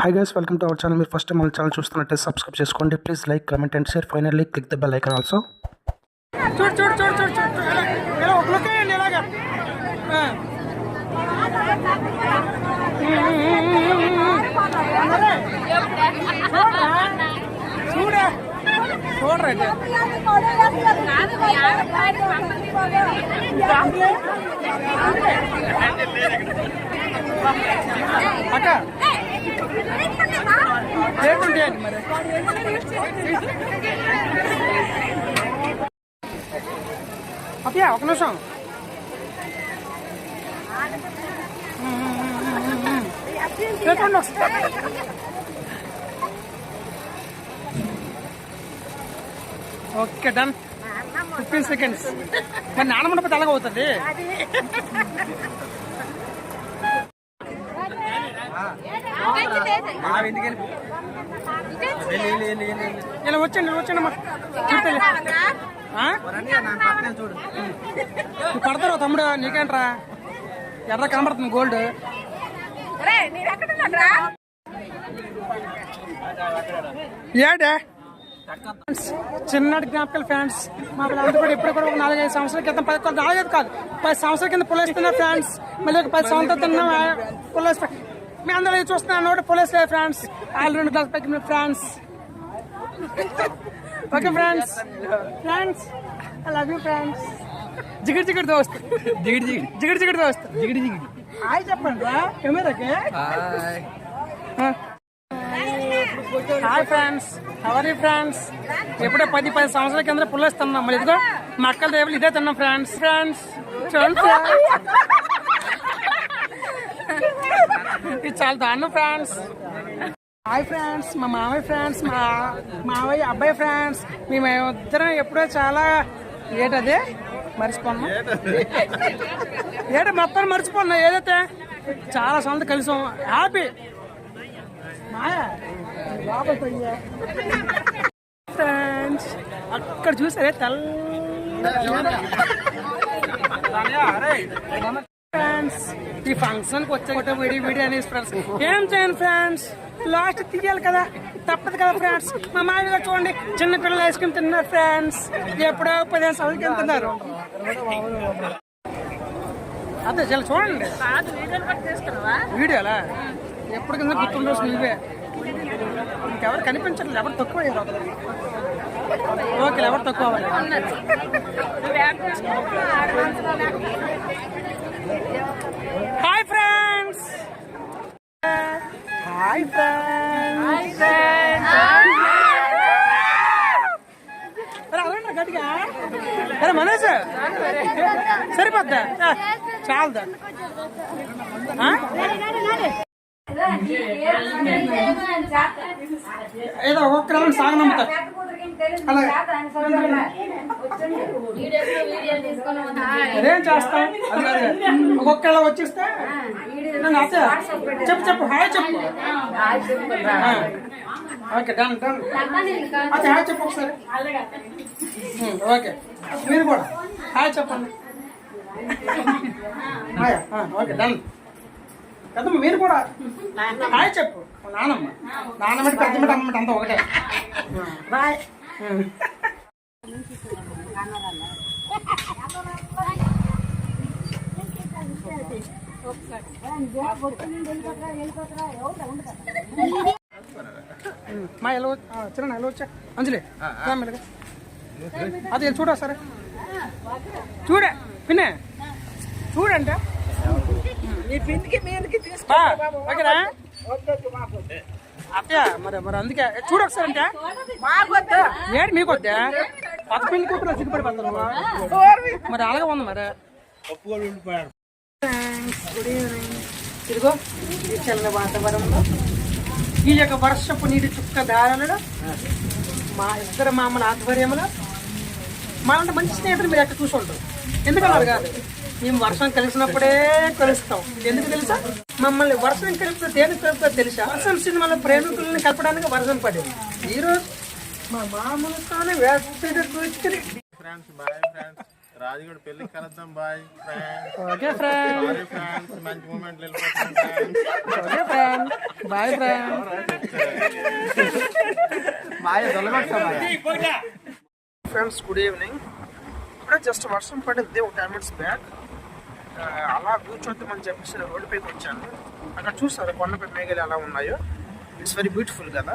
Hi guys, welcome to our channel. మీరు first time మన channel చూస్తున్నట్టే subscribe చేసుకోండి. Please like, comment and share. Finally click the bell icon also. చూడు చూడు చూడు చూడు చూడు ఇలా ఒక లుక్ వేయండి ఇలాగా. చూడే చూడరా అక్క లేకుంటే మరి అప్పయా ఒక నిమిషం. లేకుండా ఓకే డన్. 15 seconds. మరి నానమంటే తెల్లగా అవుతుంది. ఇలా వచ్చండి వచ్చండి చూడు పడతారు తమ్ముడు. నీకేంట్రా ఎర్ర కనబడుతుంది గోల్డ్. ఏడే చిన్నటి జ్ఞాపకాలు ఫ్యాన్స్. మా పిల్లలంతా కూడా ఇప్పుడు కూడా ఒక 4-5 సంవత్సరాల క్రితం 4 కాదు 10 సంవత్సరాల కింద పులేస్తున్నా ఫ్యాన్స్. మళ్ళీ ఒక 10 సంవత్సరాలు తిన్నా పులేస్తా. మీ అందరూ చూస్తున్నాను కూడా పులేసే ఫ్రెండ్స్. ఆల్ 2 గ్లాస్ పెట్టి friends. Okay friends friends I love you friends. జిగిడి జిగిడి దోస్త్ జిగిడి జిగిడి జిగిడి జిగిడి దోస్త్ జిగిడి జిగిడి. హాయ్ చెప్పండి రా కెమెరాకి. Hi friends, how are you friends? ఎప్పుడో 10 సంవత్సరాల కింద పుల్లేస్తున్నాం. మళ్ళీ ఇదిగో మా అక్కల దేవులు ఇదే తిన్నాం ఫ్రెండ్స్. ఫ్రెండ్స్ చూడండి ఇది చాలా దారుణం ఫ్రెండ్స్. హాయ్ ఫ్రెండ్స్, మా మామయ్య ఫ్రెండ్స్, మా మామయ్య అబ్బాయి ఫ్రెండ్స్. మేమిద్దరం ఎప్పుడో చాలా ఏటదే మర్చిపోన్నాం. ఏట మొత్తం మర్చిపోన్నాం. ఏదైతే చాలా సంవత్సరం కలిసాం. Happy friends. అక్కడ చూసారే తెల్ల ఫ్రెండ్స్. ఈ ఫంక్షన్ కి వచ్చే వీడియో అనేసి ఫ్రెండ్స్ ఏం చేయండి ఫ్రెండ్స్, లాస్ట్ తీయాలి కదా, తప్పదు కదా ఫ్రెండ్స్. మా మామయ్య చూడండి చిన్న పిల్లలు ఐస్ క్రీమ్ తిన్నారు ఫ్రెండ్స్. ఎప్పుడో 15 సంవత్సరాల కింద తిన్నారు. అదే చాలా చూడండి వీడియోలా. ఎప్పుడు కింద గుర్తుండొచ్చు నువ్వే. ఇంకెవరు కనిపించట్లేదు. ఎవరు తక్కువ ఓకే, ఎవరు తక్కువ అవ్వాలి. Hi friends, hi friends. అదే గట్టిగా అరే మనోజ్ సరిపోద్దా? చాలదా? ఏదో ఒక్క రౌండ్ సాగనమ్ముతా. అదేం చేస్తా ఒక్కొక్కళ్ళ వచ్చేస్తే చెప్పు చెప్పు హాయ్ చెప్పు. Okay done done. అదే హాయ్ చెప్పు ఒకసారి. ఓకే మీరు కూడా హాయ్ చెప్పండి. Okay done. కదమ్మ మీరు కూడా హాయ్ చెప్పు. నానమ్మ నాన్నమ్మటి పెద్దమ్మటి అమ్మటి అంతా ఒకటే. బాయ్. మా ఎలా చిన్న ఎలా వచ్చా అంజలి అది చూడ సరే చూడే పిన్నే చూడంటే ఓకేనా అత్తయ్య. మరి అందుకే చూడు ఒకసారి అంటే ఏడు మీకు వద్దా? కొత్త పెళ్లి కూతురు సిగ్గుపడిపోతాను. మరి అలాగే ఉంది మరి. Good evening. ఇదిగో ఈ చల్ల వాతావరణంలో ఈ యొక్క వర్షపు నీటి చుక్క దారాలలో మా ఇద్దరు మామల ఆధ్వర్యంలో మాలంటే మంచి స్నేహితులు మీరు ఎక్కడ చూసుంటారు. ఎందుకన్నారు కాదు, మేము వర్షం కలిసినప్పుడే కలుస్తాం. ఎందుకు తెలుసా? మమ్మల్ని వర్షం కలిపితే దేనికి కలుపుతా తెలుసా? వర్షం సినిమాలో ప్రేమికులను కలపడానికి వర్షం పడేది. ఈరోజు మా మామూలుతోనే వేస్తే కూర్చుని రాజుగూడ పెళ్ళికి కలుద్దాం bye friends. Okay friend, sorry friends, మంచి మూమెంట్లు వెళ్ళిపోతున్నాం friends. Okay friend, bye friend. Friends good evening. ఇప్పుడే జస్ట్ వర్షం పడింది ఒక 10 minutes బ్యాక్. అలా కూర్చోద్దామని చెప్పేసి నేను రోడ్డు పైకి వచ్చాను. అక్కడ చూస్తారు కొండపై మేఘాలు ఎలా ఉన్నాయో. ఇట్స్ వెరీ బ్యూటిఫుల్ కదా.